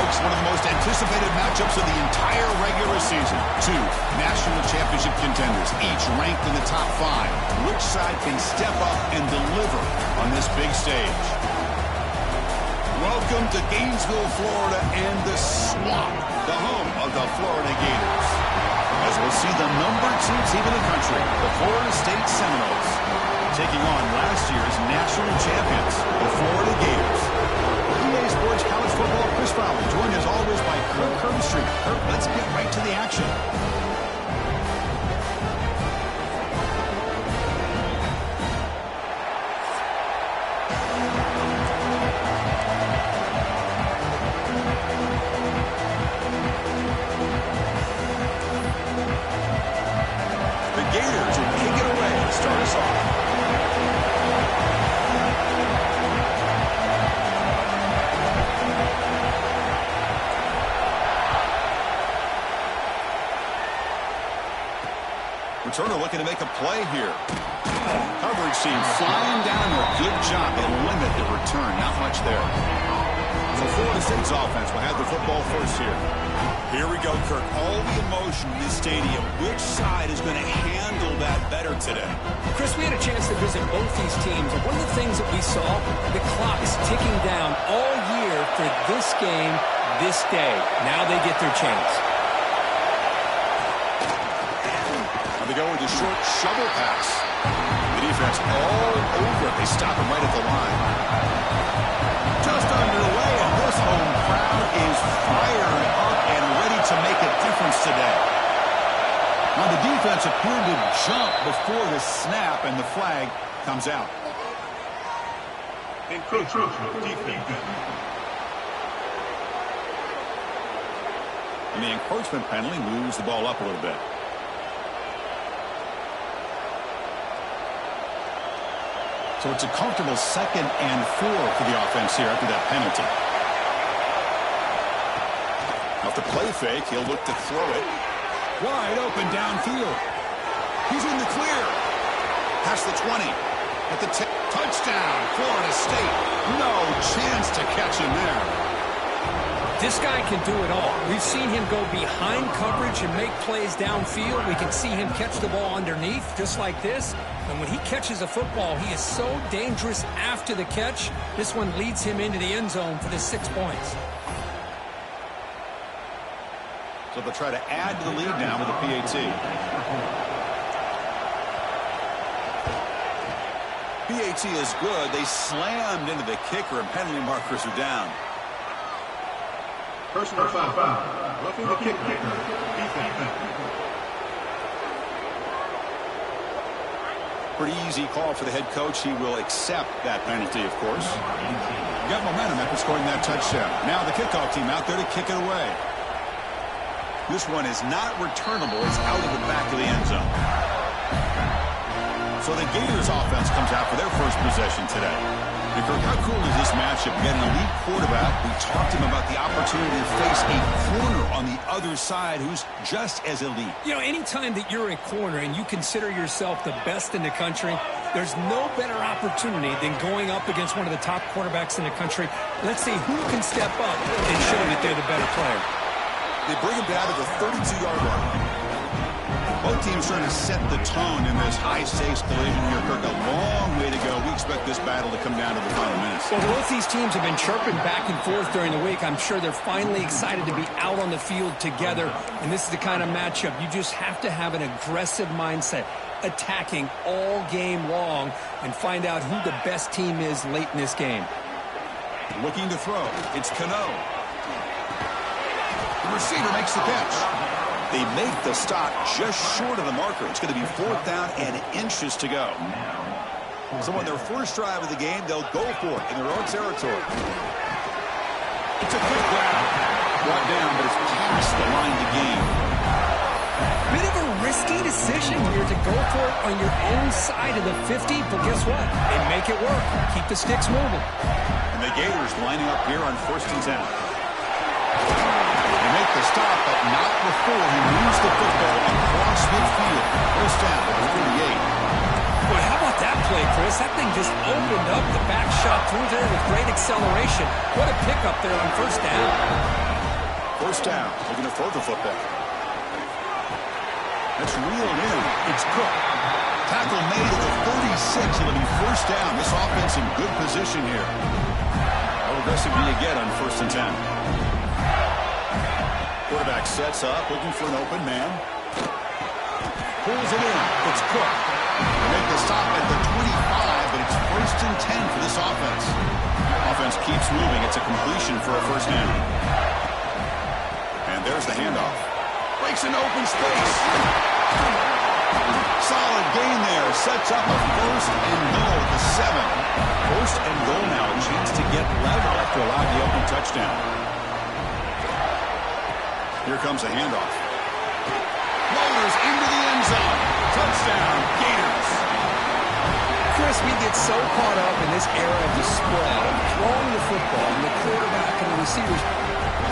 folks, one of the most anticipated matchups of the entire regular season. Two national championship contenders, each ranked in the top 5. Which side can step up and deliver on this big stage? Welcome to Gainesville, Florida, and the Swamp, the home of the Florida Gators. As we'll see the #2 team in the country, the Florida State Seminoles, taking on last year's national champions, the Florida Gators. EA Sports College Football, Chris Fowler, joined as always by Kirk Herbstreit. Kirk, let's get right to the action. The Gators will kick it away to start us off. Returner looking to make a play here. Coverage team flying down a good job to limit the return. Not much there. So Florida State's offense will have the football first here. Here we go, Kirk. All the emotion in this stadium. Which side is going to handle that better today? Chris, we had a chance to visit both these teams. And one of the things that we saw, the clock is ticking down all year for this game, this day. Now they get their chance. They go with a short shovel pass. The defense all over. They stop him right at the line. Just underway, and this home crowd is fired up and ready to make a difference today. Now the defense appeared to jump before the snap, and the flag comes out. Encroachment defense. And the encroachment penalty moves the ball up a little bit. So it's a comfortable 2nd and 4 for the offense here after that penalty. Off the play fake, he'll look to throw it. Wide open downfield. He's in the clear. Past the 20. At the touchdown, Florida State. No chance to catch him there. This guy can do it all. We've seen him go behind coverage and make plays downfield. We can see him catch the ball underneath, just like this. And when he catches a football, he is so dangerous after the catch. This one leads him into the end zone for the 6 points. So they'll try to add to the lead now with the PAT. PAT is good. They slammed into the kicker, and penalty markers are down. Personal foul. Roughing the kicker. Defense. Pretty easy call for the head coach. He will accept that penalty, of course. Got momentum after scoring that touchdown. Now the kickoff team out there to kick it away. This one is not returnable. It's out of the back of the end zone. So the Gators offense comes out for their first possession today. And Kirk, how cool is this matchup? You got an elite quarterback. We talked to him about the opportunity to face a corner on the other side who's just as elite. You know, anytime that you're a corner and you consider yourself the best in the country, there's no better opportunity than going up against one of the top quarterbacks in the country. Let's see who can step up and show that they're the better player. They bring him down to the 32-yard line. Both teams trying to set the tone in this high-stakes collision here, Kirk. A long way to go. We expect this battle to come down to the final minutes. Well, both these teams have been chirping back and forth during the week. I'm sure they're finally excited to be out on the field together. And this is the kind of matchup you just have to have an aggressive mindset, attacking all game long, and find out who the best team is late in this game. Looking to throw. It's Cano. The receiver makes the catch. They make the stop just short of the marker. It's going to be 4th down and inches to go. So on their first drive of the game, they'll go for it in their own territory. It's a quick grab. Brought down, but it's past the line to gain. Bit of a risky decision here to go for it on your own side of the 50, but guess what? They make it work. Keep the sticks moving. And the Gators lining up here on 1st and 10. They make the stop, but not before he moves the football across midfield. 1st down at the 38. Boy, how about that play, Chris? That thing just opened up. The back shot through there with great acceleration. What a pickup there on 1st down. First down. Looking to throw the football. That's reeled in. It's Cook. Tackle made at the 36. It'll be first down. This offense in good position here. How aggressive do you get on 1st and 10? Quarterback sets up, looking for an open man. Pulls it in. It's Cook. They make the stop at the 25, but it's 1st and 10 for this offense. Offense keeps moving. It's a completion for a first down. And there's the handoff. Breaks an open space. Solid gain there. Sets up a 1st and goal at the 7. 1st and goal now. A chance to get level after allowing the open touchdown. Here comes a handoff. Rolls into the end zone. Touchdown, Gators. Chris, we get so caught up in this era of the spread, of throwing the football, and the quarterback and the receivers.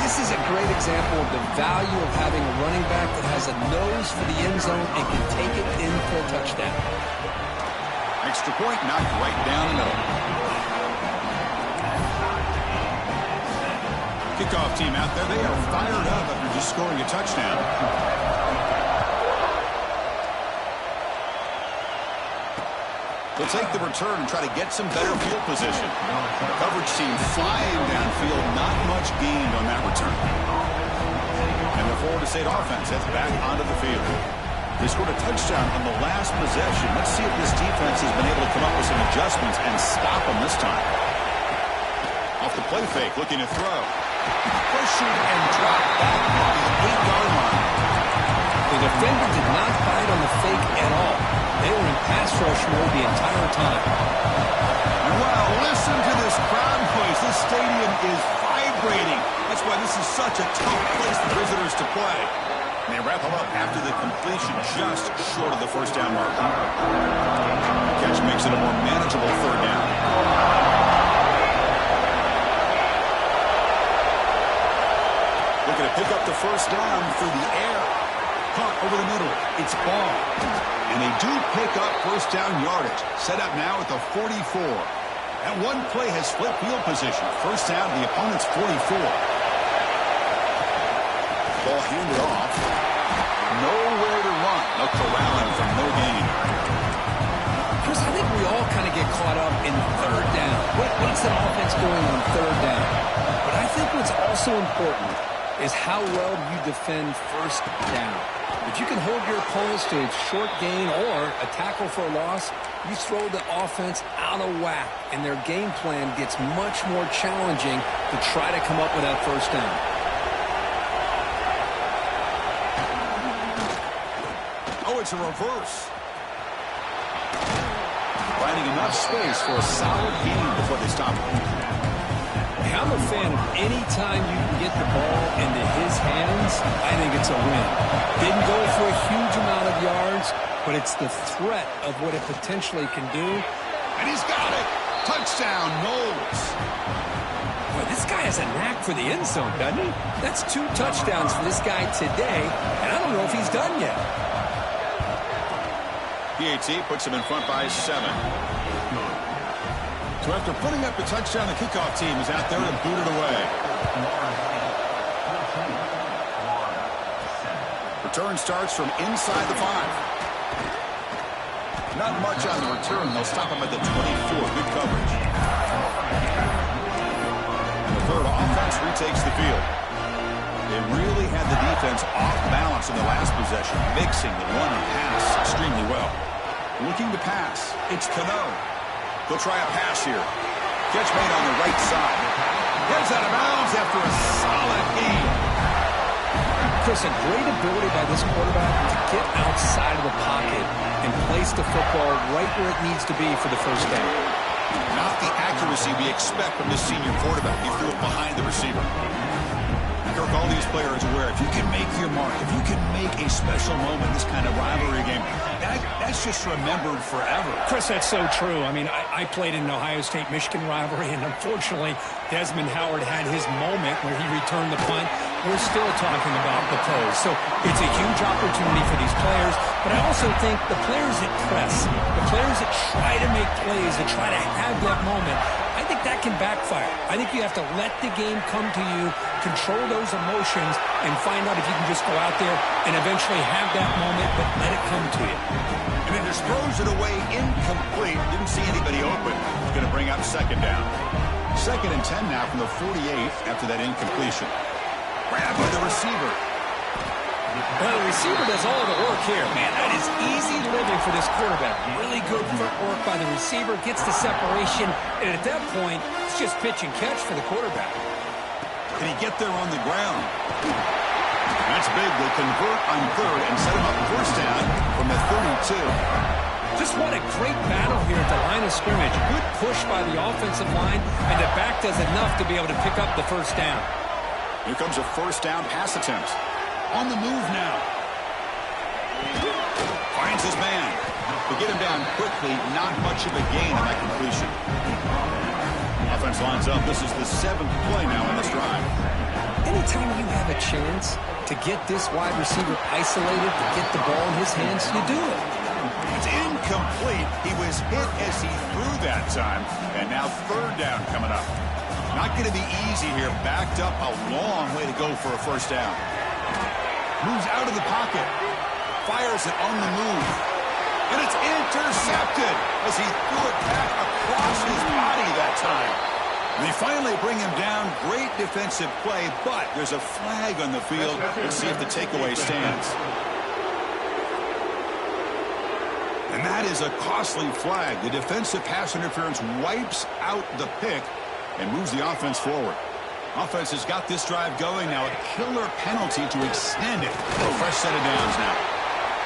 This is a great example of the value of having a running back that has a nose for the end zone and can take it in for a touchdown. Extra point knocked right down the middle. Kickoff team out there, they are fired up after just scoring a touchdown. They'll take the return and try to get some better field position. Coverage team flying downfield, not much gained on that return. And the Florida State offense heads back onto the field. They scored a touchdown on the last possession. Let's see if this defense has been able to come up with some adjustments and stop them this time. Off the play fake, looking to throw. Pressured and dropped back on the 8-yard line. The defender did not bite on the fake at all. They were in pass rush mode the entire time. And wow, listen to this crowd noise. This stadium is vibrating. That's why this is such a tough place for visitors to play. And they wrap them up after the completion just short of the first down mark. The catch makes it a more manageable 3rd down. Looking to pick up the first down through the air. Caught over the middle. It's Ball. And they do pick up first down yardage. Set up now at the 44. That one play has split field position. First down to the opponent's 44. Ball handed off. Nowhere to run. No corralling from no gain. Chris, I think we all kind of get caught up in 3rd down. What's an offense doing on 3rd down? But I think what's also important is how well you defend first down. If you can hold your opponents to a short gain or a tackle for a loss, you throw the offense out of whack, and their game plan gets much more challenging to try to come up with that first down. Oh, it's a reverse. Finding enough space for a solid gain before they stop it. I'm a fan of any time you can get the ball into his hands, I think it's a win. Didn't go for a huge amount of yards, but it's the threat of what it potentially can do. And he's got it. Touchdown, Knowles. Boy, this guy has a knack for the end zone, doesn't he? That's 2 touchdowns for this guy today, and I don't know if he's done yet. PAT puts him in front by 7. So after putting up a touchdown, the kickoff team is out there and boot it away. Return starts from inside the 5. Not much on the return. They'll stop him at the 24. Good coverage. And the Florida offense retakes the field. They really had the defense off balance in the last possession, mixing the run and pass extremely well. Looking to pass. It's Cano. They'll try a pass here. Catch made on the right side. Gets out of bounds after a solid gain. Chris, a great ability by this quarterback to get outside of the pocket and place the football right where it needs to be for the first down. Not the accuracy we expect from this senior quarterback. He threw it behind the receiver. Kirk, all these players aware, if you can make your mark, if you can make a special moment, this kind of rivalry game, that's just remembered forever. Chris, that's so true. I mean, I played in an Ohio State-Michigan rivalry, and unfortunately, Desmond Howard had his moment where he returned the punt. We're still talking about the pros. So it's a huge opportunity for these players, but I also think the players that press, the players that try to make plays, that try to have that moment, I think that can backfire. I think you have to let the game come to you, control those emotions, and find out if you can just go out there and eventually have that moment, but let it come to you. And then just throws it away incomplete. Didn't see anybody open. It's going to bring up second down. 2nd and 10 now from the 48 after that incompletion. Grabbed by the receiver. Well, the receiver does all the work here, man. That is easy living for this quarterback. Really good footwork by the receiver, gets the separation, and at that point, it's just pitch and catch for the quarterback. Can he get there on the ground? That's big. They convert on 3rd and set him up 1st down from the 32. Just what a great battle here at the line of scrimmage. Good push by the offensive line, and the back does enough to be able to pick up the 1st down. Here comes a 1st down pass attempt. On the move now. Finds his man. To get him down quickly, not much of a gain on that completion. Offense lines up. This is the 7th play now in this drive. Anytime you have a chance to get this wide receiver isolated, to get the ball in his hands, you do it. It's incomplete. He was hit as he threw that time. And now 3rd down coming up. Not going to be easy here. Backed up a long way to go for a 1st down. Moves out of the pocket. Fires it on the move. And it's intercepted as he threw it back across his body that time. And they finally bring him down. Great defensive play, but there's a flag on the field. Let's see if the takeaway stands. And that is a costly flag. The defensive pass interference wipes out the pick and moves the offense forward. Offense has got this drive going now. A killer penalty to extend it. A fresh set of downs now.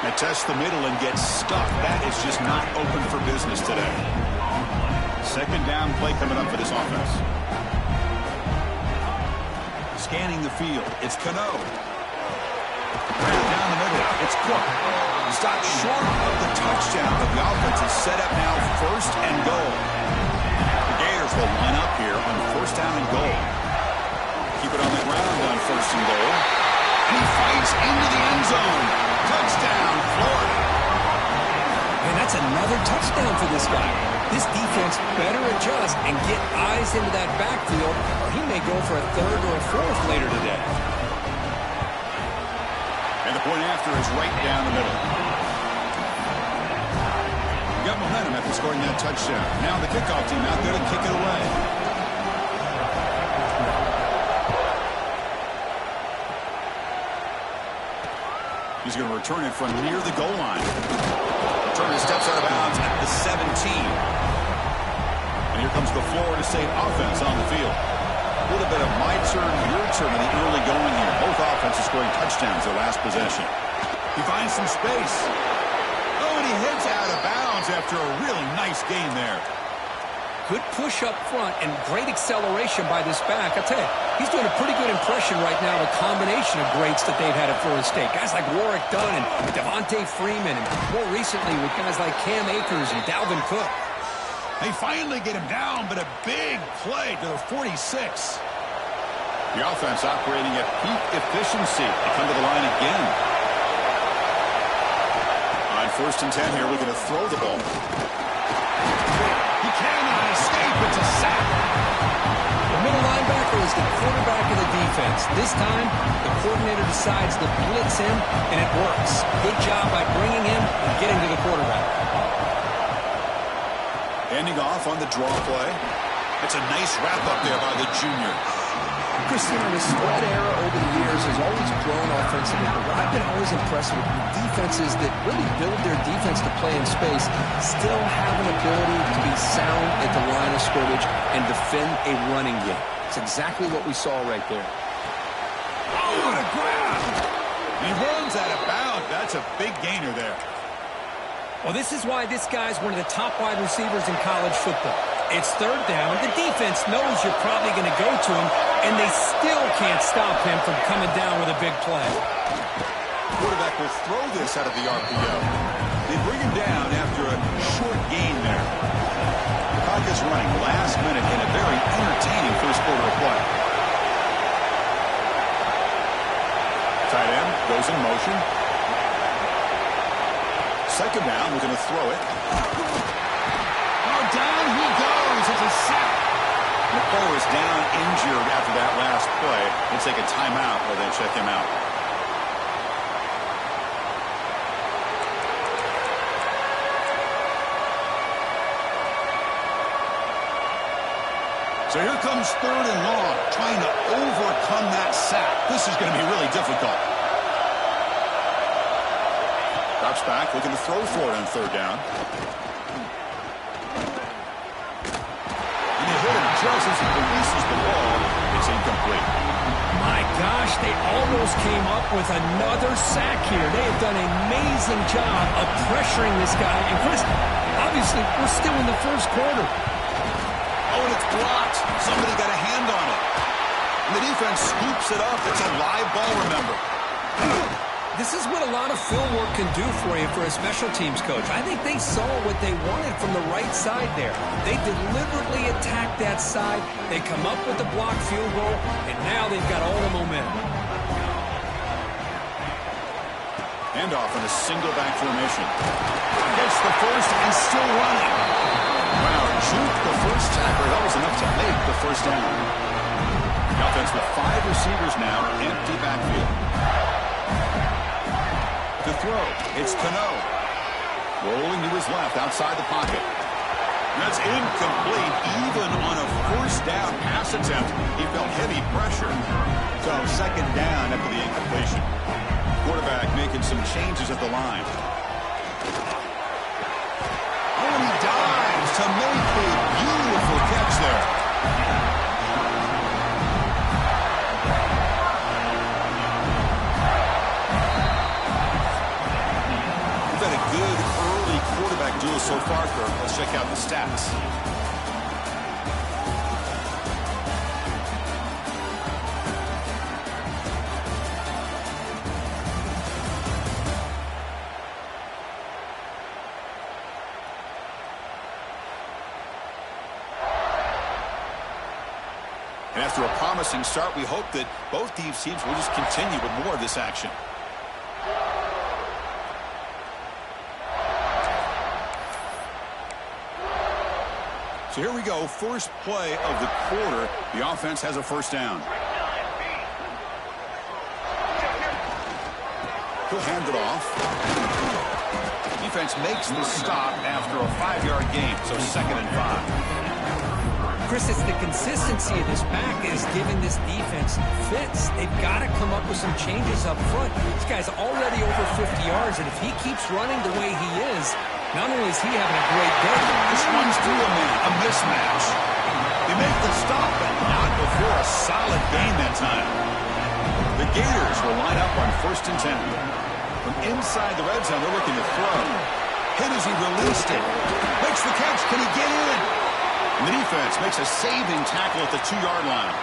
They test the middle and get stuck. That is just not open for business today. 2nd down play coming up for this offense. Scanning the field. It's Cano. Down the middle. It's Cook. Stopped short of the touchdown, but the offense is set up now 1st and goal. The Gators will line up here on 1st down and goal. Keep it on the ground on 1st and goal. And he fights into the end zone. Touchdown, Florida. And that's another touchdown for this guy. This defense better adjust and get eyes into that backfield, or he may go for a 3rd or a 4th later today. And the point after is right down the middle. We got momentum after scoring that touchdown. Now the kickoff team out there to kick it away. He's going to return it from near the goal line. Returner steps out of bounds at the 17. And here comes the Florida State offense on the field. A little bit of my turn, your turn in the early going here. Both offenses scoring touchdowns their last possession. He finds some space. Oh, and he heads out of bounds after a really nice gain there. Good push up front and great acceleration by this back. I tell you, he's doing a pretty good impression right now of a combination of greats that they've had at Florida State. Guys like Warrick Dunn and Devontae Freeman, and more recently with guys like Cam Akers and Dalvin Cook. They finally get him down, but a big play to the 46. The offense operating at peak efficiency. They come to the line again. On 1st and 10 here, we're going to throw the ball. He cannot escape. It's a sack. The middle linebacker is the quarterback of the defense. This time, the coordinator decides to blitz him, and it works. Good job by bringing him and getting to the quarterback. Ending off on the draw play. It's a nice wrap-up there by the junior. Christian, the spread era over the years has always grown offensively, but what I've been always impressed with defenses that really build their defense to play in space still have an ability to be sound at the line of scrimmage and defend a running game. It's exactly what we saw right there. Oh, what a grab! He runs out of bounds. That's a big gainer there. Well, this is why this guy's one of the top wide receivers in college football. It's 3rd down. The defense knows you're probably going to go to him, and they still can't stop him from coming down with a big play. Quarterback will throw this out of the RPO. They bring him down after a short gain there. The clock is running last minute in a very entertaining first quarter of play. Tight end goes in motion. 2nd down, we're going to throw it. Oh, down he goes. It's a sack. was down injured after that last play. We'll take a timeout while they check him out. So here comes 3rd and long, trying to overcome that sack. This is going to be really difficult. Drops back, looking to throw for it on 3rd down. And he hit him just as he releases the ball. It's incomplete. My gosh, they almost came up with another sack here. They have done an amazing job of pressuring this guy. And Chris, obviously, we're still in the first quarter. Oh, and it's blocked. Somebody got a hand on it. And the defense scoops it up. It's a live ball, remember. This is what a lot of film work can do for you for a special teams coach. I think they saw what they wanted from the right side there. They deliberately attacked that side. They come up with the blocked field goal, and now they've got all the momentum. Handoff in a single back formation. Gets the first and still running. Wow, juked the first tackler. That was enough to make the first down. The offense with 5 receivers now, empty backfield. To throw, it's Cano. Rolling to his left, outside the pocket. That's incomplete, even on a first down pass attempt. He felt heavy pressure. So 2nd down after the incompletion. Quarterback making some changes at the line. Oh, and he dives to make a beautiful catch there. Quarterback duel so far, Kirk. Let's check out the stats. And after a promising start, we hope that both these teams will just continue with more of this action. So here we go, first play of the quarter. The offense has a first down. He'll hand it off. Defense makes the stop after a 5-yard gain, so 2nd and 5. Chris, it's the consistency of this back is giving this defense fits. They've got to come up with some changes up front. This guy's already over 50 yards, and if he keeps running the way he is, not only is he having a great day, this runs through a man, a mismatch. They make the stop, but not before a solid gain that time. The Gators will line up on 1st and 10. From inside the red zone, they're looking to throw. Hit as he released it. Makes the catch. Can he get in? And the defense makes a saving tackle at the 2-yard line.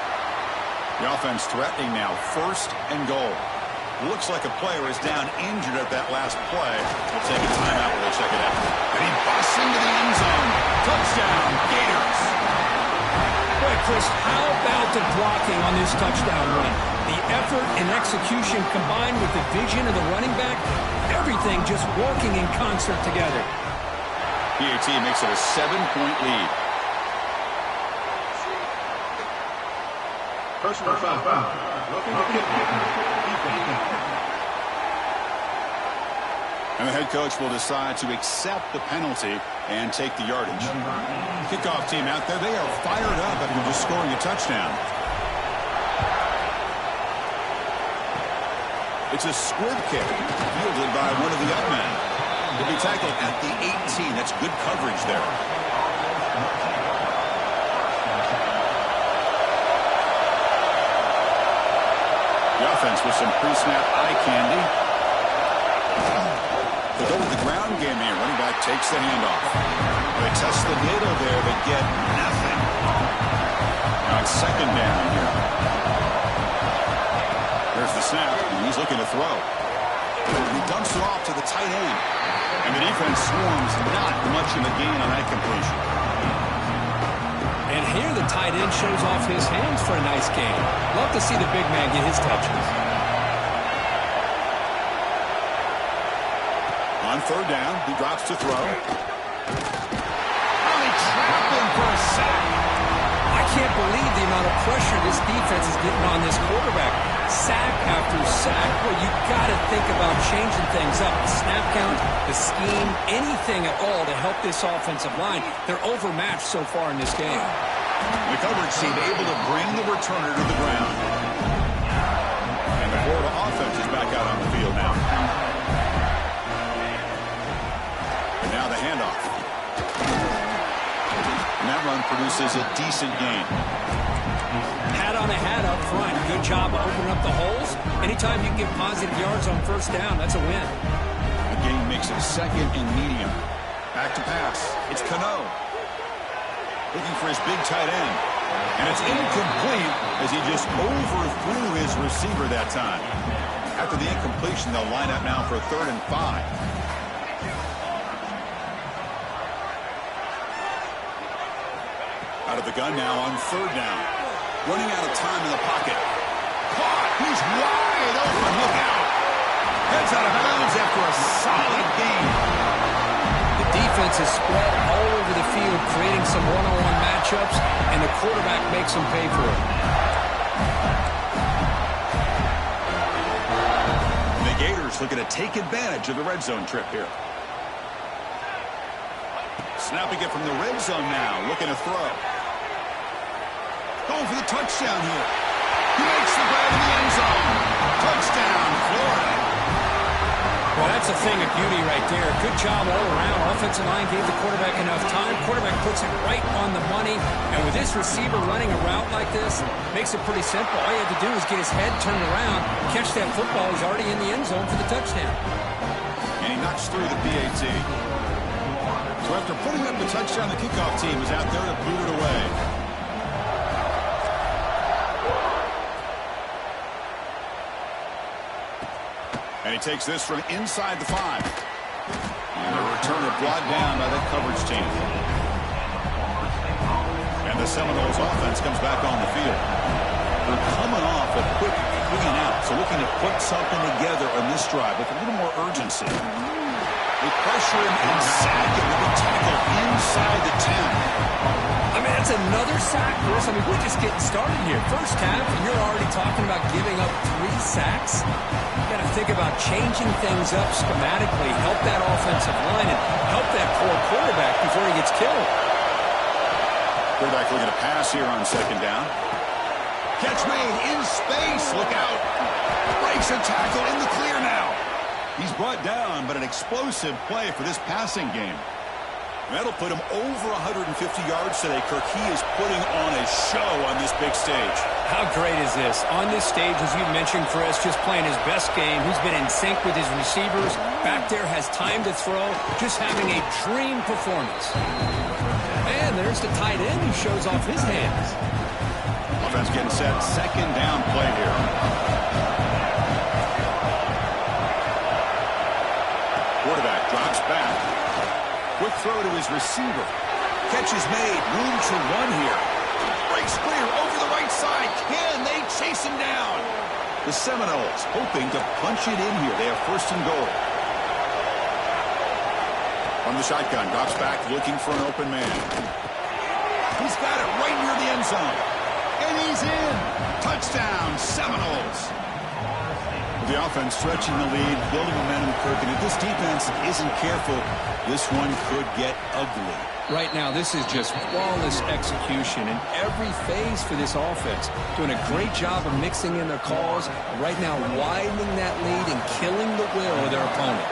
The offense threatening now, 1st and goal. Looks like a player is down injured at that last play. We'll take a timeout while they check it out. And he busts into the end zone. Touchdown, Gators. Boy, Chris, how about the blocking on this touchdown run? The effort and execution combined with the vision of the running back, everything just working in concert together. PAT makes it a 7-point lead. Personal foul. Looking to kick. And the head coach will decide to accept the penalty and take the yardage. Kickoff team out there, they are fired up after just scoring a touchdown. It's a squib kick fielded by one of the up men. He'll be tackled at the 18. That's good coverage there. The offense with some pre-snap eye candy. They go with the ground game here. Running back takes the handoff. They test the middle there, but get nothing. Now it's 2nd down here. There's the snap, and he's looking to throw. He dumps it off to the tight end. And the defense swarms, not much of a gain on that completion. And here the tight end shows off his hands for a nice gain. Love to see the big man get his touches. On 3rd down, he drops to throw. Oh, he trapped him for a sack. I can't believe the amount of pressure this defense is getting on this quarterback. Sack after sack. Well, you got to think about changing things up. The snap count, the scheme, anything at all to help this offensive line. They're overmatched so far in this game. The coverage team able to bring the returner to the ground. And the Florida offense is back out on the field now. And now the handoff. And that run produces a decent gain. Hat on a hat up front. Good job of opening up the holes. Anytime you can get positive yards on first down, that's a win. The gain makes it second and medium. Back to pass. It's Cano. Looking for his big tight end. And it's incomplete as he just overthrew his receiver that time. After the incompletion, they'll line up now for 3rd and 5. Out of the gun now on 3rd down. Running out of time in the pocket. Caught. He's wide open. Look out. Heads out of bounds after a solid gain. The defense is spread all over the field, creating some one-on-one matchups, and the quarterback makes them pay for it. The Gators looking to take advantage of the red zone trip here. Snapping it from the red zone now, looking to throw. Going for the touchdown here. He makes the grab in the end zone. Touchdown, Florida. Well, that's a thing of beauty right there. Good job all around. Offensive line gave the quarterback enough time. Quarterback puts it right on the money. And with this receiver running a route like this, makes it pretty simple. All you have to do is get his head turned around, catch that football. He's already in the end zone for the touchdown. And he knocks through the PAT. So after putting up the touchdown, the kickoff team is out there to boot it away. And he takes this from inside the 5. And a returner brought down by the coverage team. And the Seminoles offense comes back on the field. They're coming off a quick clean out, so looking to put something together on this drive with a little more urgency. They pressure him and sack him with a tackle inside the 10. I mean, that's another sack, Chris. I mean, we're just getting started here. First half, and you're already talking about giving up 3 sacks. You got to think about changing things up schematically, help that offensive line, and help that poor quarterback before he gets killed. Quarterback looking to pass here on 2nd down. Catch made in space. Look out. Breaks a tackle in the clear now. He's brought down, but an explosive play for this passing game. That'll put him over 150 yards today. Kirk, he is putting on a show on this big stage. How great is this? On this stage, as you mentioned, Chris, just playing his best game. He's been in sync with his receivers. Back there has time to throw. Just having a dream performance. And there's the tight end who shows off his hands. Offense getting set. 2nd down play here. Quarterback drops back. Quick throw to his receiver. Catch is made. Room to run here. Breaks clear over the right side. Can they chase him down? The Seminoles hoping to punch it in here. They have 1st and goal. From the shotgun, drops back looking for an open man. He's got it right near the end zone. And he's in. Touchdown, Seminoles. The offense stretching the lead, building momentum, Kirk. And if this defense isn't careful, this one could get ugly. Right now, this is just flawless execution in every phase for this offense. Doing a great job of mixing in their calls. Right now, widening that lead and killing the will of their opponent.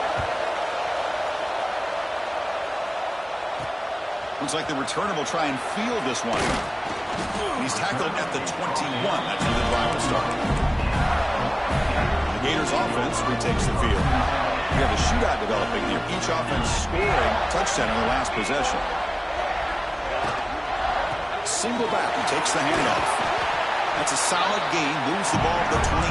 Looks like the returner will try and field this one. He's tackled at the 21. That's where the drive will start. The Gators offense retakes the field. We have a shootout developing here. Each offense scoring touchdown in the last possession. Single back, he takes the handoff. That's a solid gain, moves the ball to the 29.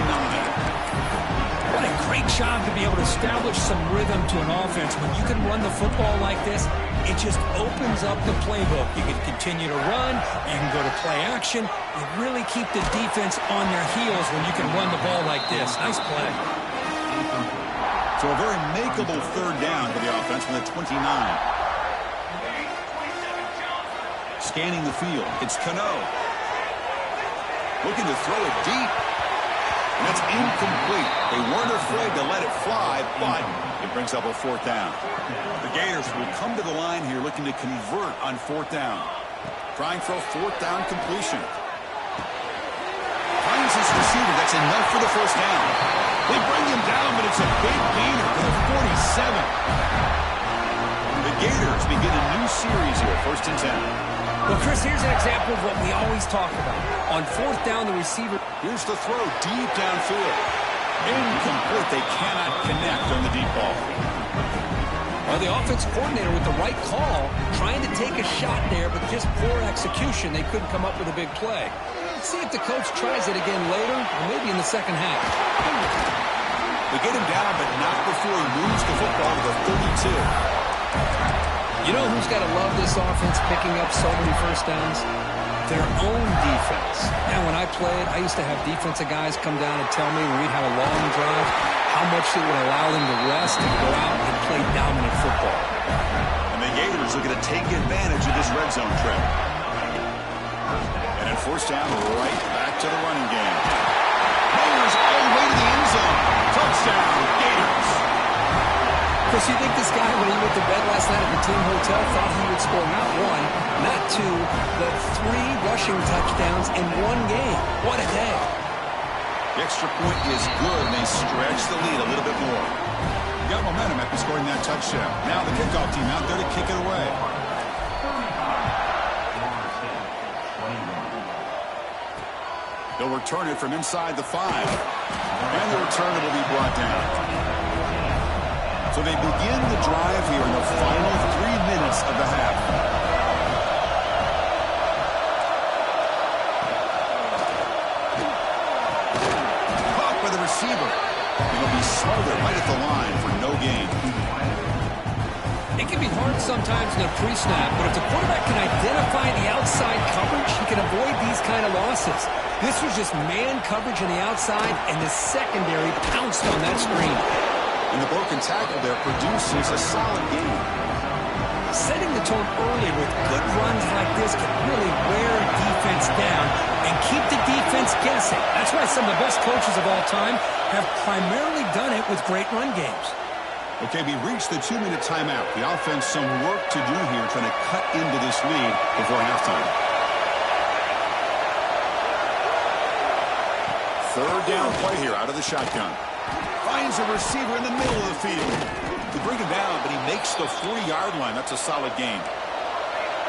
What a great job to be able to establish some rhythm to an offense. When you can run the football like this, it just opens up the playbook. You can continue to run, you can go to play action, you really keep the defense on their heels when you can run the ball like this. Nice play. So a very makeable 3rd down for the offense from the 29. Scanning the field, it's Cano. Looking to throw it deep. And that's incomplete. They weren't afraid to let it fly, but it brings up a fourth down. The Gators will come to the line here looking to convert on fourth down. Trying for a fourth down completion. Finds his receiver. That's enough for the first down. They bring him down, but it's a big gainer for the 47. The Gators begin a new series here, 1st and 10. Well, Chris, here's an example of what we always talk about. On fourth down, the receiver... Here's the throw deep downfield. Incomplete. They cannot connect on the deep ball. Well, the offense coordinator with the right call, trying to take a shot there, but just poor execution. They couldn't come up with a big play. Let's see if the coach tries it again later, or maybe in the second half. They get him down, but not before he moves the football to the 32. You know who's got to love this offense picking up so many first downs? Their own defense. And when I played, I used to have defensive guys come down and tell me when we'd have a long drive how much it would allow them to rest and go out and play dominant football. And the Gators are going to take advantage of this red zone trip. And in first down, right back to the running game. Meyers all the way to the end zone. Touchdown, Gators. Chris, you think this guy, when he went to bed last night at the team hotel, thought he would score not one, not two, but 3 rushing touchdowns in one game? What a day. The extra point is good, and they stretch the lead a little bit more. Got momentum after scoring that touchdown. Now the kickoff team out there to kick it away. They'll return it from inside the 5. And the returner will be brought down. So they begin the drive here in the final 3 minutes of the half. Caught by the receiver. It'll be smothered right at the line for no gain. It can be hard sometimes in a pre-snap, but if the quarterback can identify the outside coverage, he can avoid these kind of losses. This was just man coverage on the outside, and the secondary pounced on that screen. And the broken tackle there produces a solid game. Setting the tone early with good runs like this can really wear a defense down and keep the defense guessing. That's why some of the best coaches of all time have primarily done it with great run games. Okay, we reached the 2-minute timeout. The offense some work to do here trying to cut into this lead before halftime. 3rd down play here out of the shotgun. Finds a receiver in the middle of the field. They bring him down, but he makes the 40-yard line. That's a solid gain.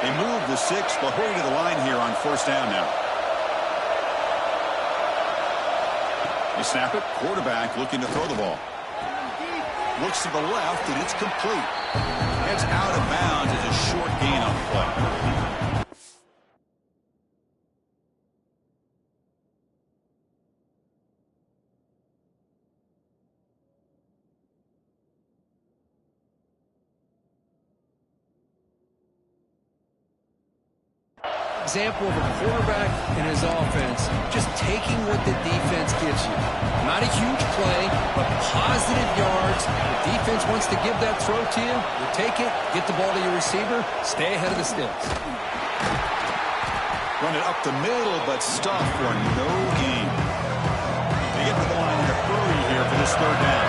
They move the 6. They'll hurry to the line here on 1st down now. They snap it. Quarterback looking to throw the ball. Looks to the left, and it's complete. Heads out of bounds as a short gain on the play. Example of a quarterback and his offense just taking what the defense gives you. Not a huge play, but positive yards. The defense wants to give that throw to you. You take it, get the ball to your receiver, stay ahead of the sticks. Run it up the middle, but stuff for no gain. They get to the line in a hurry here for this 3rd down.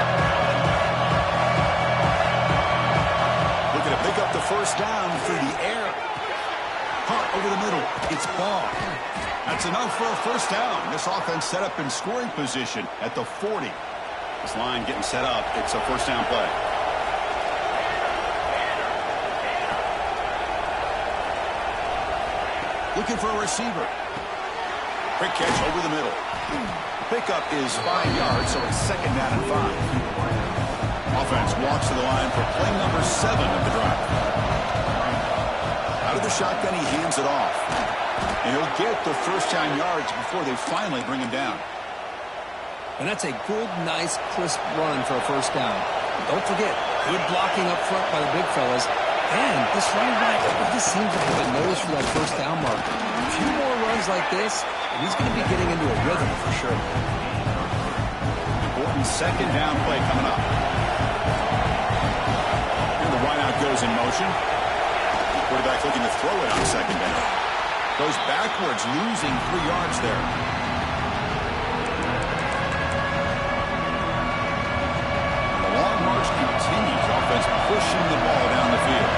Looking to pick up the first down through the air. Caught over the middle. It's ball. That's enough for a first down. This offense set up in scoring position at the 40. This line getting set up. It's a first down play. Looking for a receiver. Quick catch over the middle. Pickup is 5 yards, so it's 2nd down and 5. Offense walks to the line for play number 7 of the drive. Out of the shotgun, he hands it off. And he'll get the first-down yards before they finally bring him down. And that's a good, nice, crisp run for a first down. Don't forget, good blocking up front by the big fellas. And this running back, he just seems to have a nose for that first down marker. A few more runs like this, and he's going to be getting into a rhythm for sure. Important 2nd down play coming up. And the wideout goes in motion. Quarterback looking to throw it on 2nd down. Goes backwards, losing 3 yards there. pushing the ball down the field.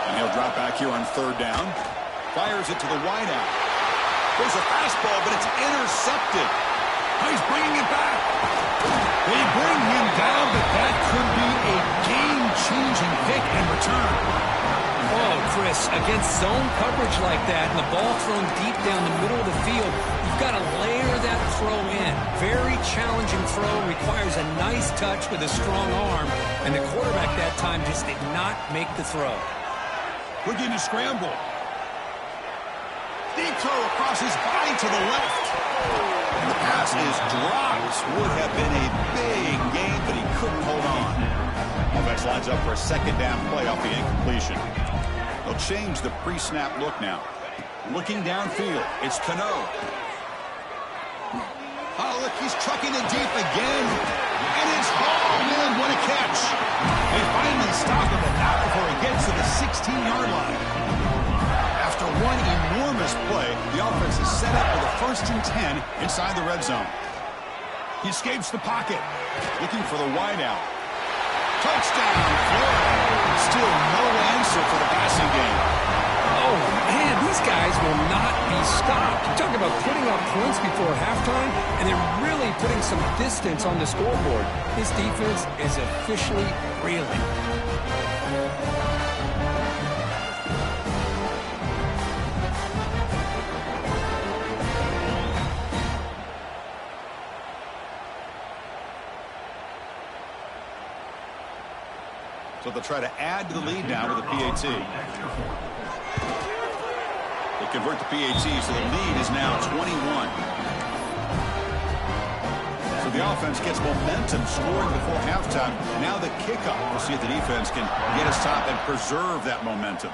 And he'll drop back here on third down. Fires it to the wideout. There's a fastball, but it's intercepted. He's bringing it back. They bring him down, but that could be a game-changing pick and return. Oh, Chris, against zone coverage like that and the ball thrown deep down the middle of the field, you've got to layer that throw in. Very challenging throw, requires a nice touch with a strong arm, and the quarterback that time just did not make the throw. Looking to scramble. Deep throw across his body to the left. And the pass is dropped. Would have been a big gain, but he couldn't hold on. Offense lines up for a second down play off the incompletion. They'll change the pre-snap look now. Looking downfield, it's Cano. Oh, look, he's trucking it deep again. And it's home in. What a catch. They finally stop him, but not before he gets to the 16-yard line. After one enormous play, the offense is set up with a 1st and 10 inside the red zone. He escapes the pocket, looking for the wideout. Touchdown, Florida. Still no answer for the passing game. Oh, man, these guys will not be stopped. You talk about putting up points before halftime, and they're really putting some distance on the scoreboard. This defense is officially reeling. So they'll try to add to the lead now with a PAT. They convert the PAT, so the lead is now 21. So the offense gets momentum scoring before halftime. Now the kickoff. We'll see if the defense can get a stop and preserve that momentum.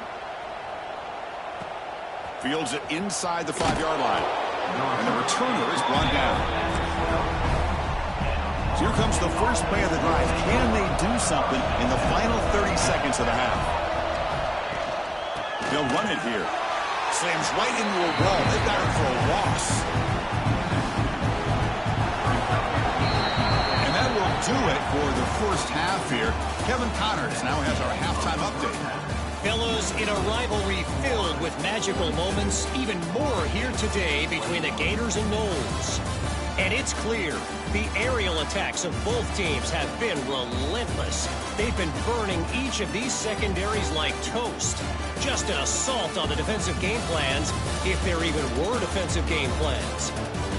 Fields it inside the 5-yard line. And the returner is brought down. So here comes the first play of the drive. Can they do something in the final 30 seconds of the half? They'll run it here. Slams right into a wall. They've got him for a loss. And that will do it for the first half here. Kevin Connors now has our halftime update. Fellas, in a rivalry filled with magical moments, even more here today between the Gators and Noles. And it's clear, the aerial attacks of both teams have been relentless. They've been burning each of these secondaries like toast. Just an assault on the defensive game plans, if there even were defensive game plans.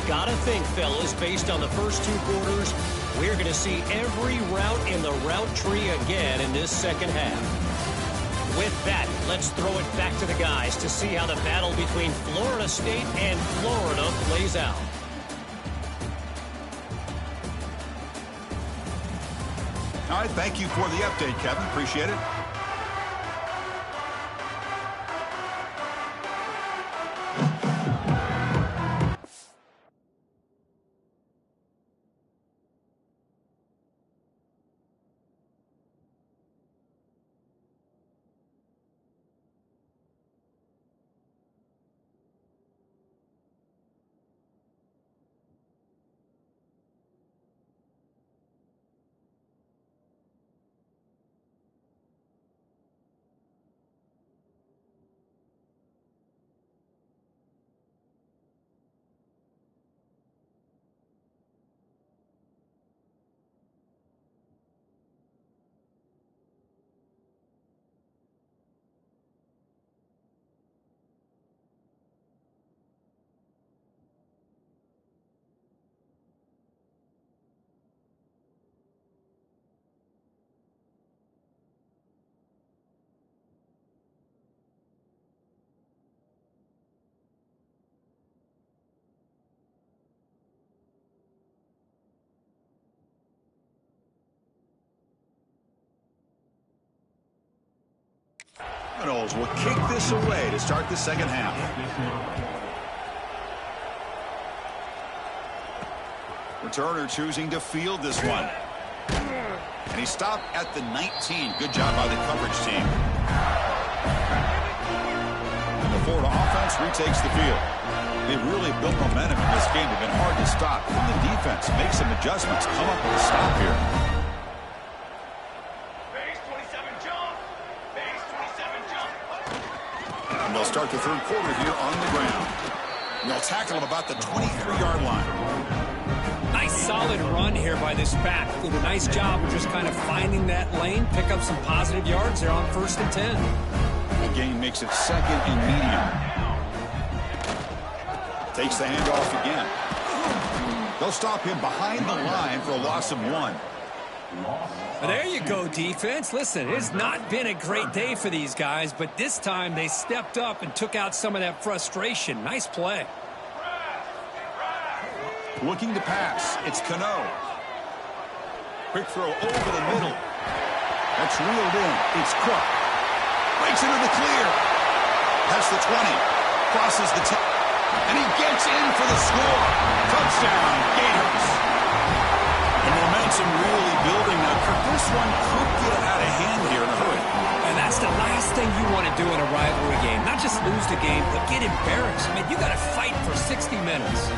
Gotta think, fellas, based on the first 2 quarters, we're going to see every route in the route tree again in this second half. With that, let's throw it back to the guys to see how the battle between Florida State and Florida plays out. All right, thank you for the update, Kevin. Appreciate it. Seminoles will kick this away to start the second half. Returner choosing to field this one. And he stopped at the 19. Good job by the coverage team. And the Florida offense retakes the field. They've really built momentum in this game. They've been hard to stop. When the defense makes some adjustments, come up with a stop here. Base 27 jump. Base 27 jump. And they'll start the third quarter here on the ground. And they'll tackle him about the 23-yard line. Nice solid run here by this back. Did a nice job of just kind of finding that lane, pick up some positive yards there on 1st and 10. The game makes it 2nd and medium. Takes the handoff again. They'll stop him behind the line for a loss of 1. Well, there you go, defense. Listen, it's not been a great day for these guys, but this time they stepped up and took out some of that frustration. Nice play. Looking to pass. It's Cano. Quick throw over the middle. That's reeled in. It's Cook. Breaks into the clear. Past the 20. Crosses the 10. And he gets in for the score. Touchdown, Gators. The momentum really building now. Kirk, this one could get out of hand here in a hurry. And that's the last thing you want to do in a rivalry game. Not just lose the game, but get embarrassed. I mean, you got to fight for 60 minutes.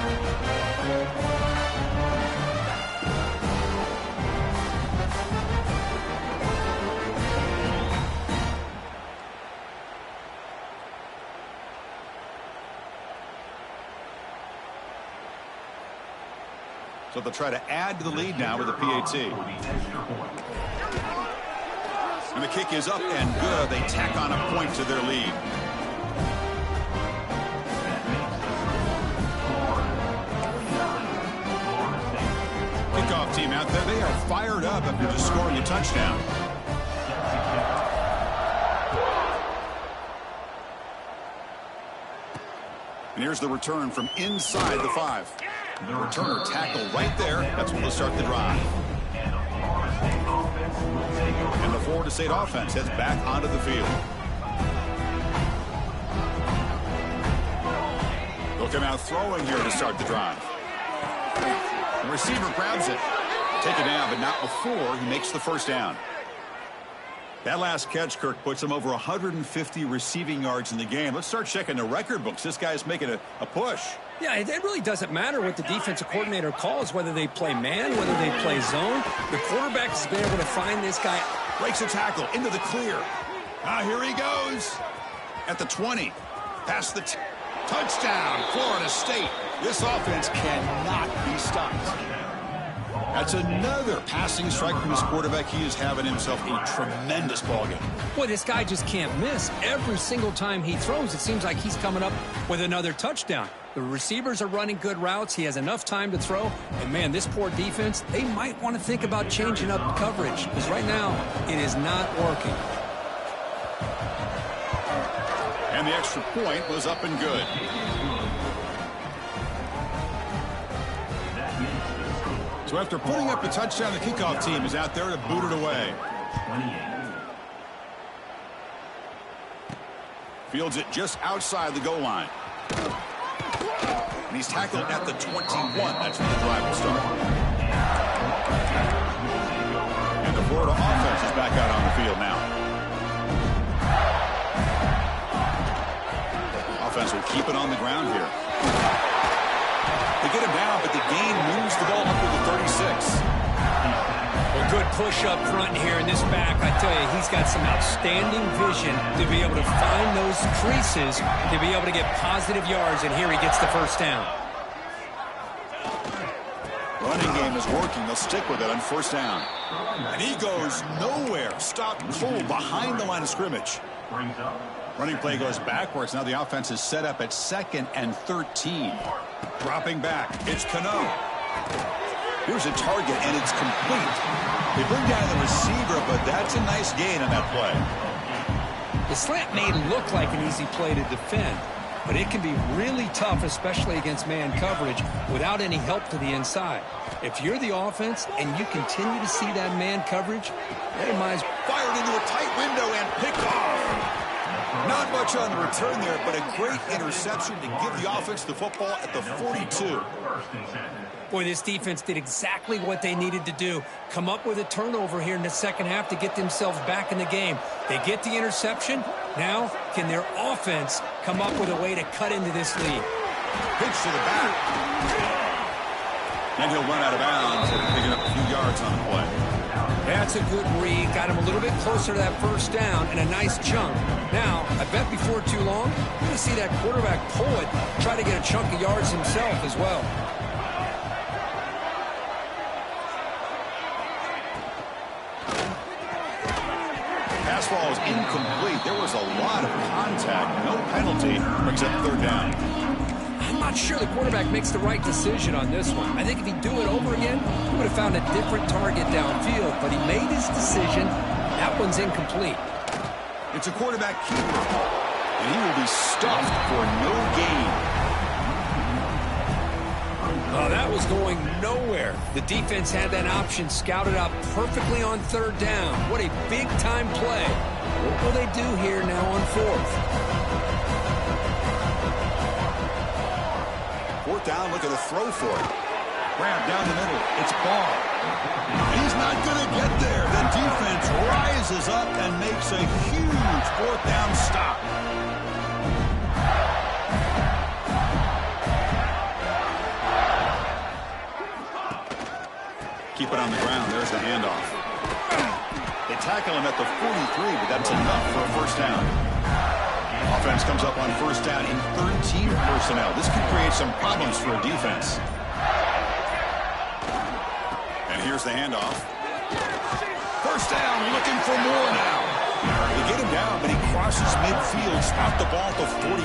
So they'll try to add to the lead now with a PAT. And the kick is up and good. They tack on a point to their lead. Kickoff team out there. They are fired up after just scoring a touchdown. And here's the return from inside the 5. The returner tackle right there. That's when they'll start the drive. And the Florida State offense heads back onto the field. They'll come out throwing here to start the drive. The receiver grabs it. Take it down, but not before he makes the first down. That last catch, Kirk, puts him over 150 receiving yards in the game. Let's start checking the record books. This guy's making a push. Yeah, it really doesn't matter what the defensive coordinator calls, whether they play man, whether they play zone. The quarterback has been able to find this guy. Breaks a tackle into the clear. Here he goes. At the 20. Past the touchdown, Florida State. This offense cannot be stopped. That's another passing strike from his quarterback. He is having himself a tremendous ballgame. Boy, this guy just can't miss. Every single time he throws, it seems like he's coming up with another touchdown. The receivers are running good routes. He has enough time to throw. And, man, this poor defense, they might want to think about changing up coverage because right now it is not working. And the extra point was up and good. So after putting up a touchdown, the kickoff team is out there to boot it away. Fields it just outside the goal line. And he's tackled at the 21. That's when the drive will start. And the Florida offense is back out on the field now. Offense will keep it on the ground here. They get him down, but the gain moves the ball up to the 36. Well, good push up front here in this back. I tell you, he's got some outstanding vision to be able to find those creases, to be able to get positive yards, and here he gets the first down. Running game is working. They'll stick with it on first down. And he goes nowhere. Stopped cold behind the line of scrimmage. Running play goes backwards. Now the offense is set up at 2nd and 13. Dropping back. It's Cano. Here's a target, and it's complete. They bring down the receiver, but that's a nice gain on that play. The slant may look like an easy play to defend, but it can be really tough, especially against man coverage, without any help to the inside. If you're the offense and you continue to see that man coverage, they might Fired into a tight window and picked off. Not much on the return there, but a great interception to give the offense the football at the 42. Boy, this defense did exactly what they needed to do. Come up with a turnover here in the second half to get themselves back in the game. They get the interception. Now, can their offense come up with a way to cut into this lead? Pitch to the back. And he'll run out of bounds, picking up a few yards on the play. That's a good read. Got him a little bit closer to that first down and a nice chunk. Now, I bet before too long, you're going to see that quarterback pull it, try to get a chunk of yards himself as well. Pass ball is incomplete. There was a lot of contact. No penalty. Brings up third down. I'm not sure the quarterback makes the right decision on this one. I think if he'd do it over again, he would have found a different target downfield, but he made his decision. That one's incomplete. It's a quarterback keeper, and he will be stuffed for no gain. Oh, that was going nowhere. The defense had that option scouted out perfectly on third down. What a big-time play. What will they do here now on fourth? Fourth down, look at the throw for it. Grab down the middle. It's Barr. He's not going to get there. The defense rises up and makes a huge fourth down stop. Keep it on the ground. There's the handoff. They tackle him at the 43, but that's enough for a first down. Offense comes up on first down in 13 personnel. This could create some problems for a defense. And here's the handoff. First down, looking for more now. They get him down, but he crosses midfield, stopped the ball at the 44.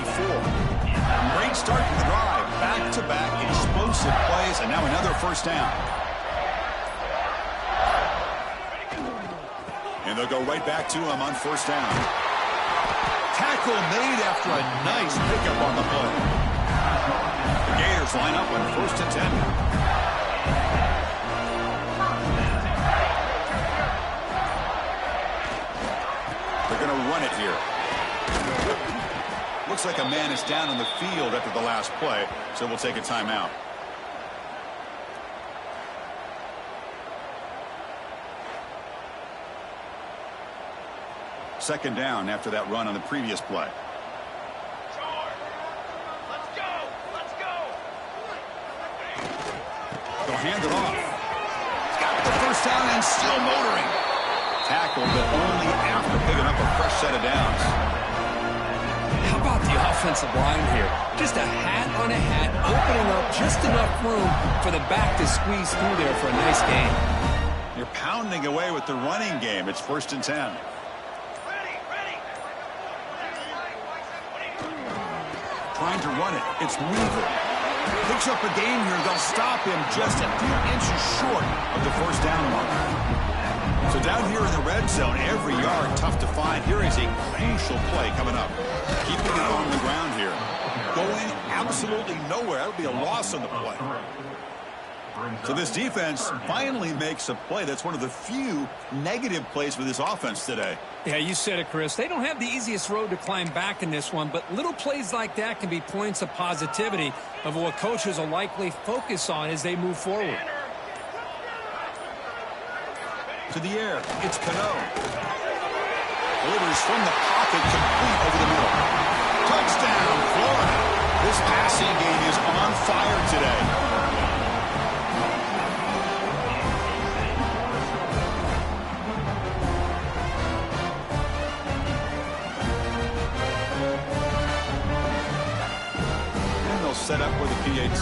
Great start to the drive. Back-to-back explosive plays, and now another first down. And they'll go right back to him on first down. Tackle made after a nice pickup on the play. The Gators line up on first and 10. They're going to run it here. Looks like a man is down on the field after the last play, so we'll take a timeout. Second down after that run on the previous play. They'll hand it off. He's got the first down and still motoring. Tackled, but only after picking up a fresh set of downs. How about the offensive line here? Just a hat on a hat, opening up just enough room for the back to squeeze through there for a nice gain. You're pounding away with the running game. It's first and 10. Trying to run it. It's Weaver. Picks up a gain here. They'll stop him just a few inches short of the first down mark. So down here in the red zone, every yard tough to find. Here is a crucial play coming up. Keeping it on the ground here. Going absolutely nowhere. That would be a loss on the play. So this defense finally makes a play. That's one of the few negative plays for this offense today. Yeah, you said it, Chris. They don't have the easiest road to climb back in this one, but little plays like that can be points of positivity of what coaches will likely focus on as they move forward. To the air, it's Cano. Delivers from the pocket, complete over the middle. Touchdown, Florida. This passing game is on fire today. Set up for the PAT.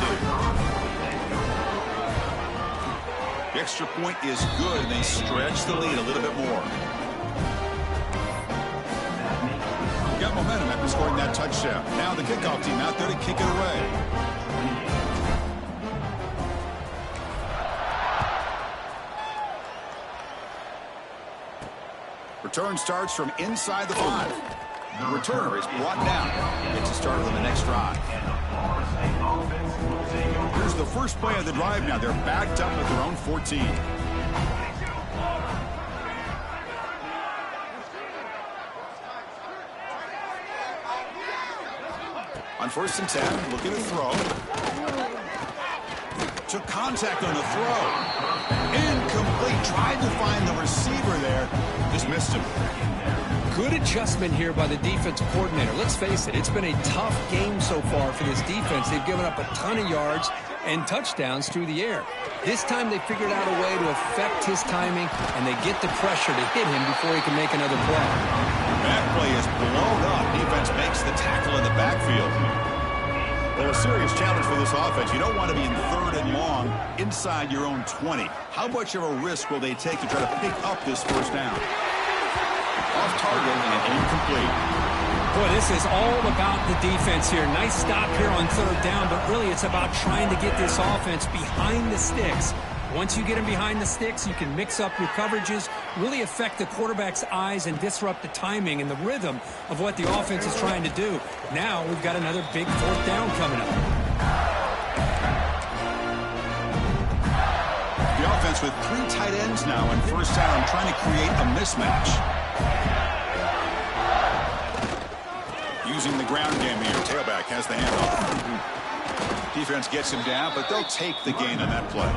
The extra point is good, and they stretch the lead a little bit more. Got momentum after scoring that touchdown. Now the kickoff team out there to kick it away. Return starts from inside the 5. The returner is brought down. Gets a start on the next drive. Here's the first play of the drive now. They're backed up at their own 14. On first and 10, looking to throw. Took contact on the throw. Incomplete. Tried to find the receiver there. Just missed him. Good adjustment here by the defensive coordinator. Let's face it, it's been a tough game so far for this defense. They've given up a ton of yards and touchdowns through the air. This time they figured out a way to affect his timing, and they get the pressure to hit him before he can make another play. That play is blown up. Defense makes the tackle in the backfield. Well, a serious challenge for this offense. You don't want to be in 3rd and long inside your own 20. How much of a risk will they take to try to pick up this first down? Off target and incomplete. Boy, this is all about the defense here. Nice stop here on 3rd down, but really it's about trying to get this offense behind the sticks. Once you get them behind the sticks, you can mix up your coverages, really affect the quarterback's eyes and disrupt the timing and the rhythm of what the offense is trying to do. Now we've got another big 4th down coming up. The offense with 3 tight ends now in first down, trying to create a mismatch. Using the ground game here. Tailback has the handoff. Defense gets him down, but they'll take the gain on that play.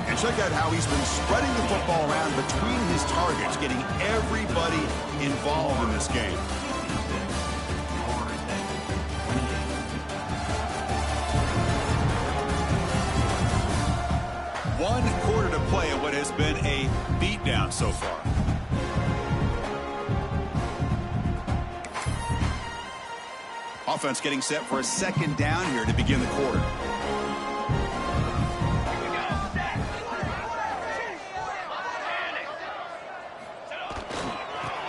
And check out how he's been spreading the football around between his targets, getting everybody involved in this game. One quarter to play in what has been a beatdown so far. Offense getting set for a 2nd down here to begin the quarter.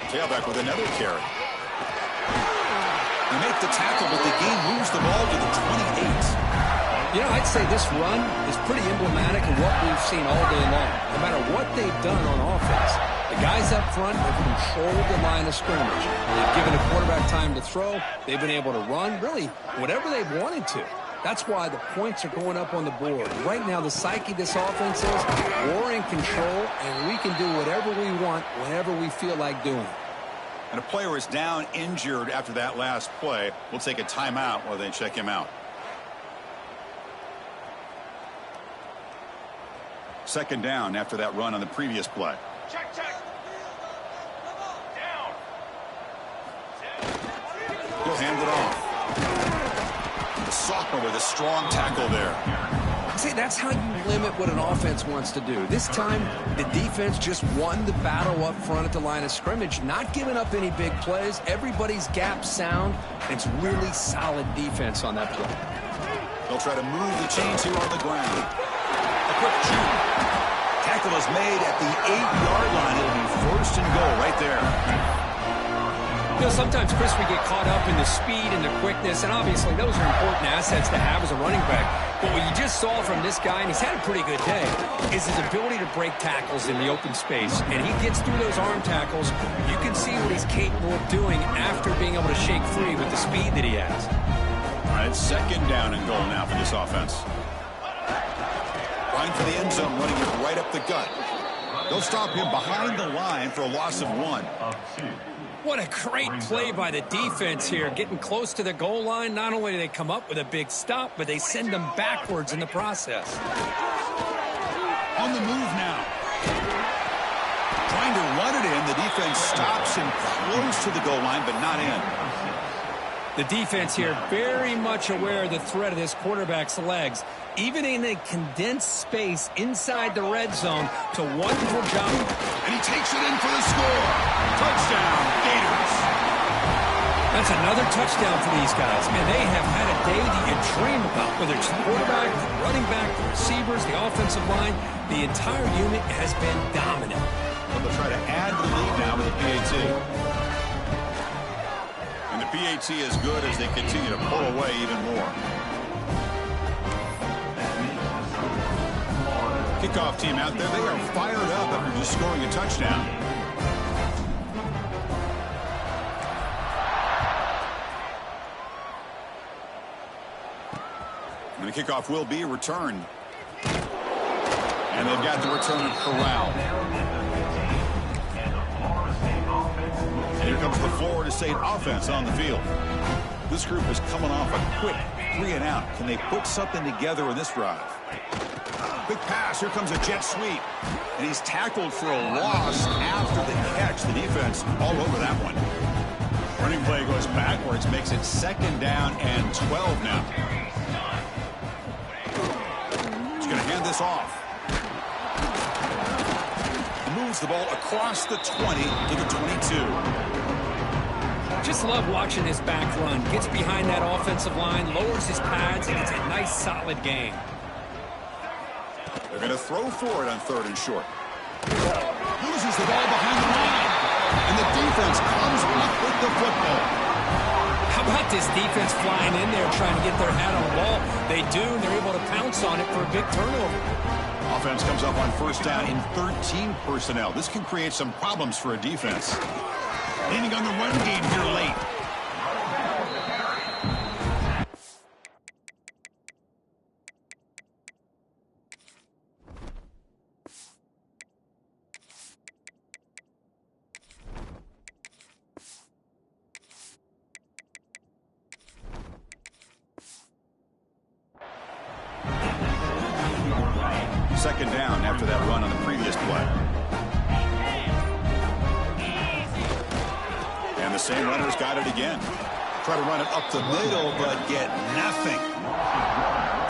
Tailback with another carry. They make the tackle, but the game moves the ball to the 28. You know, I'd say this run is pretty emblematic of what we've seen all day long. No matter what they've done on offense, the guys up front have controlled the line of scrimmage. They've given the quarterback time to throw. They've been able to run, really, whatever they've wanted to. That's why the points are going up on the board. Right now, the psyche of this offense is we're in control, and we can do whatever we want whenever we feel like doing it. And a player is down injured after that last play. We'll take a timeout while they check him out. 2nd down after that run on the previous play. Check, check. Down. He'll hand it off. The sophomore with a strong tackle there. See, that's how you limit what an offense wants to do. This time, the defense just won the battle up front at the line of scrimmage, not giving up any big plays. Everybody's gap sound. It's really solid defense on that play. They'll try to move the chains here on the ground. A quick juke. Tackle is made at the 8-yard line. It'll be 1st and goal right there. You know, sometimes, Chris, we get caught up in the speed and the quickness, and obviously those are important assets to have as a running back. But what you just saw from this guy, and he's had a pretty good day, is his ability to break tackles in the open space. And he gets through those arm tackles. You can see what he's capable of doing after being able to shake free with the speed that he has. All right, 2nd down and goal now for this offense. Line for the end zone, running it right up the gut. They'll stop him behind the line for a loss of 1. What a great play by the defense here. Getting close to the goal line, not only do they come up with a big stop, but they send them backwards in the process. On the move now. Trying to run it in. The defense stops him close to the goal line, but not in. The defense here very much aware of the threat of this quarterback's legs. Even in a condensed space inside the red zone, it's a wonderful job. And he takes it in for the score. Touchdown, Gators. That's another touchdown for these guys. Man, they have had a day that you dream about, whether it's the quarterback, the running back, the receivers, the offensive line. The entire unit has been dominant. Well, they'll try to add to the lead now with the PAT. And the PAT is good as they continue to pull away even more. Kickoff team out there, they are fired up after just scoring a touchdown. And the kickoff will be returned. And they've got the return of Corral. And here comes the Florida State offense on the field. This group is coming off a quick 3-and-out. Can they put something together in this drive? Big pass. Here comes a jet sweep. And he's tackled for a loss after the catch. The defense all over that one. Running play goes backwards, makes it 2nd down and 12 now. He's going to hand this off. Moves the ball across the 20 to the 22. Just love watching his back run. Gets behind that offensive line, lowers his pads, and it's a nice, solid game. They're going to throw for it on 3rd and short. Loses the ball behind the line. And the defense comes up with the football. How about this defense flying in there trying to get their hat on the ball? They do, and they're able to pounce on it for a big turnover. Offense comes up on 1st down in 13 personnel. This can create some problems for a defense. Leaning on the run game here late. Second down after that run on the previous play. And the same runner's got it again. Try to run it up the middle, but get nothing.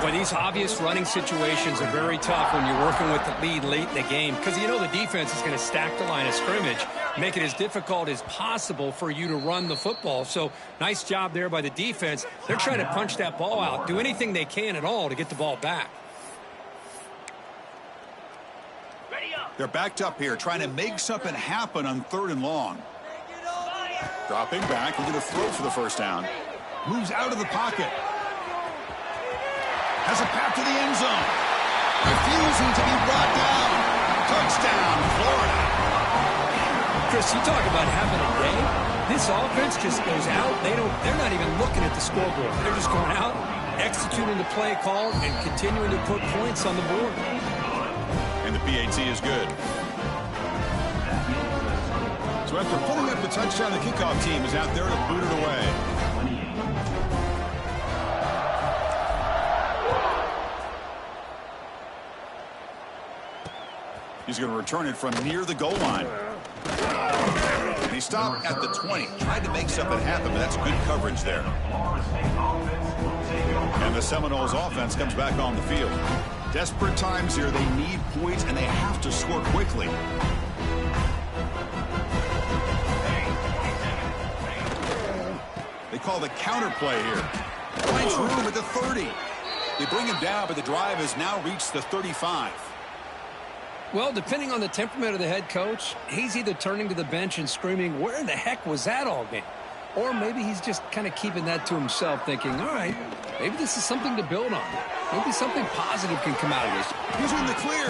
Boy, these obvious running situations are very tough when you're working with the lead late in the game because you know the defense is going to stack the line of scrimmage, make it as difficult as possible for you to run the football. So nice job there by the defense. They're trying to punch that ball out, do anything they can at all to get the ball back. They're backed up here, trying to make something happen on 3rd and long. Dropping back, we're going to throw for the 1st down. Moves out of the pocket. Has a path to the end zone. Refusing to be brought down. Touchdown, Florida. Chris, you talk about having a day. This offense just goes out. They're not even looking at the scoreboard. They're just going out, executing the play call, and continuing to put points on the board. And the PAT is good. So after pulling up the touchdown, the kickoff team is out there to boot it away. He's going to return it from near the goal line. And he stopped at the 20. Tried to make something happen, but that's good coverage there. And the Seminoles offense comes back on the field. Desperate times here. They need points, and they have to score quickly. They call the counter play here. Finds room at the 30. They bring him down, but the drive has now reached the 35. Well, depending on the temperament of the head coach, he's either turning to the bench and screaming, where in the heck was that all game? Or maybe he's just kind of keeping that to himself, thinking, all right, maybe this is something to build on. Maybe something positive can come out of this. He's in the clear.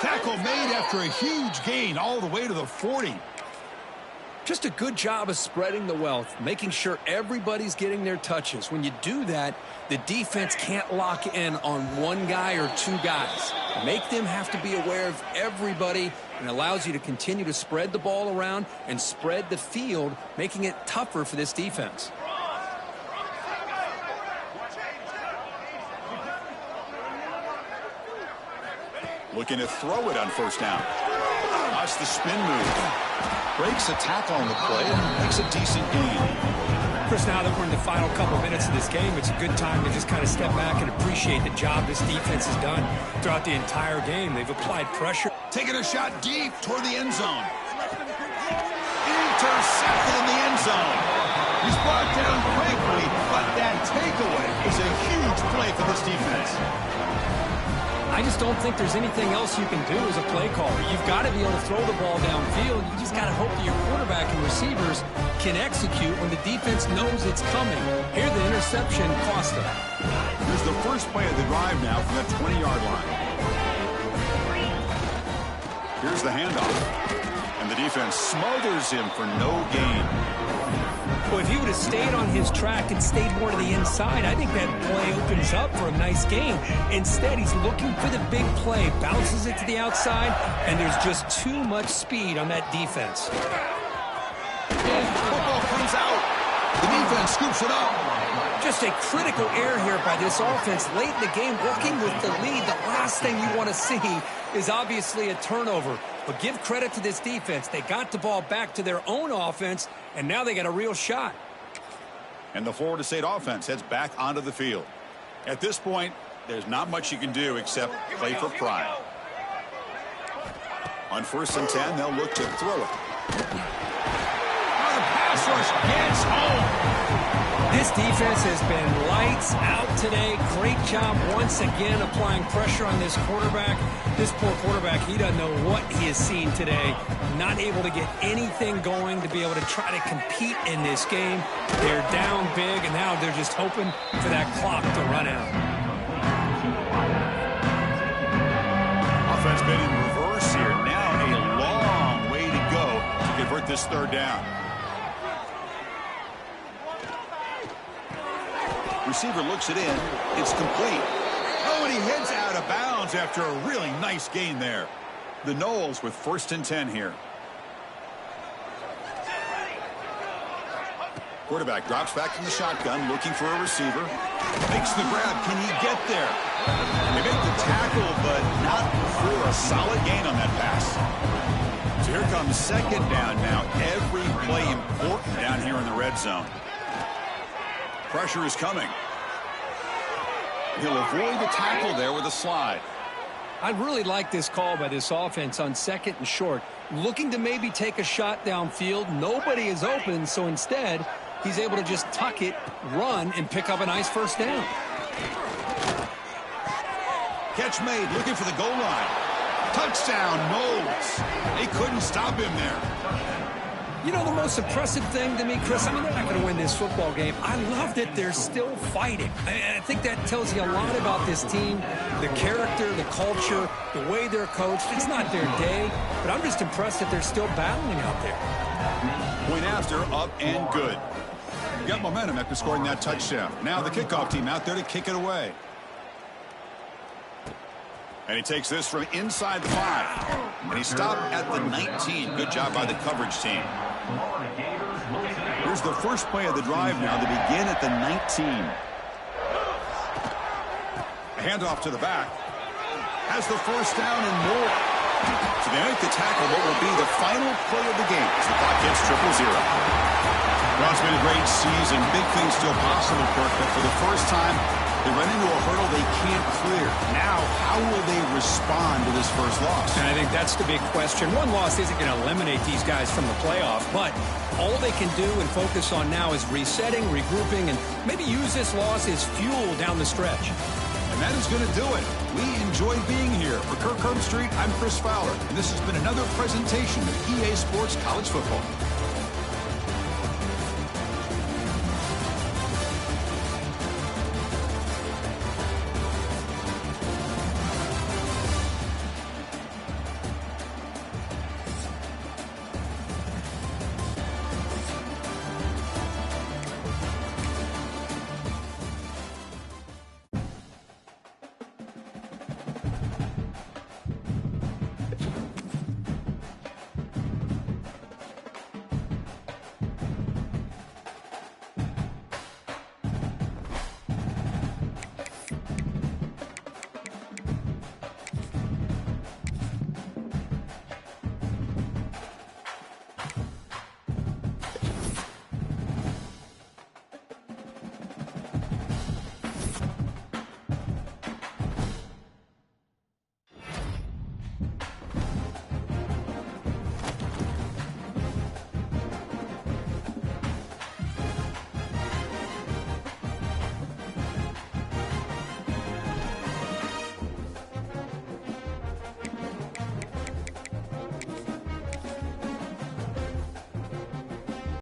Tackle made after a huge gain all the way to the 40. Just a good job of spreading the wealth, making sure everybody's getting their touches. When you do that, the defense can't lock in on one guy or two guys. Make them have to be aware of everybody, and allows you to continue to spread the ball around and spread the field, making it tougher for this defense. Looking to throw it on 1st down. Watch the spin move. Breaks a tackle on the play and makes a decent gain. Chris, now that we're in the final couple minutes of this game, it's a good time to just kind of step back and appreciate the job this defense has done throughout the entire game. They've applied pressure. Taking a shot deep toward the end zone. Intercepted in the end zone. He's brought down quickly, but that takeaway is a huge play for this defense. I just don't think there's anything else you can do as a play caller. You've got to be able to throw the ball downfield. You just got to hope that your quarterback and receivers can execute when the defense knows it's coming. Here, the interception cost them. Here's the first play of the drive now from that 20-yard line. Here's the handoff. And the defense smothers him for no gain. Well, if he would have stayed on his track and stayed more to the inside, I think that play opens up for a nice game. Instead, he's looking for the big play, bounces it to the outside, and there's just too much speed on that defense. Football comes out. The defense defense scoops it up. Just a critical error here by this offense late in the game, working with the lead. The last thing you want to see is obviously a turnover. But give credit to this defense. They got the ball back to their own offense, and now they got a real shot. And the Florida State offense heads back onto the field. At this point, there's not much you can do except play for pride. On 1st and 10, they'll look to throw it. Oh, the pass rush gets home. This defense has been lights out today. Great job once again applying pressure on this quarterback. This poor quarterback, he doesn't know what he has seen today. Not able to get anything going to be able to try to compete in this game. They're down big, and now they're just hoping for that clock to run out. Offense been in reverse here. Now a long way to go to convert this 3rd down. Receiver looks it in. It's complete. Oh, and he heads out of bounds after a really nice gain there. The Noles with 1st and 10 here. Quarterback drops back from the shotgun, looking for a receiver. Makes the grab. Can he get there? They make the tackle, but not for a solid gain on that pass. So here comes 2nd down now. Every play important down here in the red zone. Pressure is coming. He'll avoid the tackle there with a slide. I really like this call by this offense on 2nd and short. Looking to maybe take a shot downfield. Nobody is open, so instead, he's able to just tuck it, run, and pick up a nice 1st down. Catch made, looking for the goal line. Touchdown, Noles. They couldn't stop him there. You know, the most impressive thing to me, Chris, I mean, they're not going to win this football game. I love that they're still fighting. I think that tells you a lot about this team, the character, the culture, the way they're coached. It's not their day, but I'm just impressed that they're still battling out there. Point after, up and good. Got momentum after scoring that touchdown. Now the kickoff team out there to kick it away. And he takes this from inside the 5. And he stopped at the 19. Good job by the coverage team. Here's the first play of the drive now to begin at the 19. A handoff to the back. Has the 1st down and more. So they make the tackle, what will be the final play of the game as the clock hits 0-0. Well, it's been a great season. Big things still possible, Kirk, but for the first time, they run into a hurdle they can't clear. Now, how will they respond to this first loss? And I think that's the big question. One loss isn't going to eliminate these guys from the playoff, but all they can do and focus on now is resetting, regrouping, and maybe use this loss as fuel down the stretch. And that is going to do it. We enjoy being here. For Kirk Herbstreit, I'm Chris Fowler, and this has been another presentation of EA Sports College Football.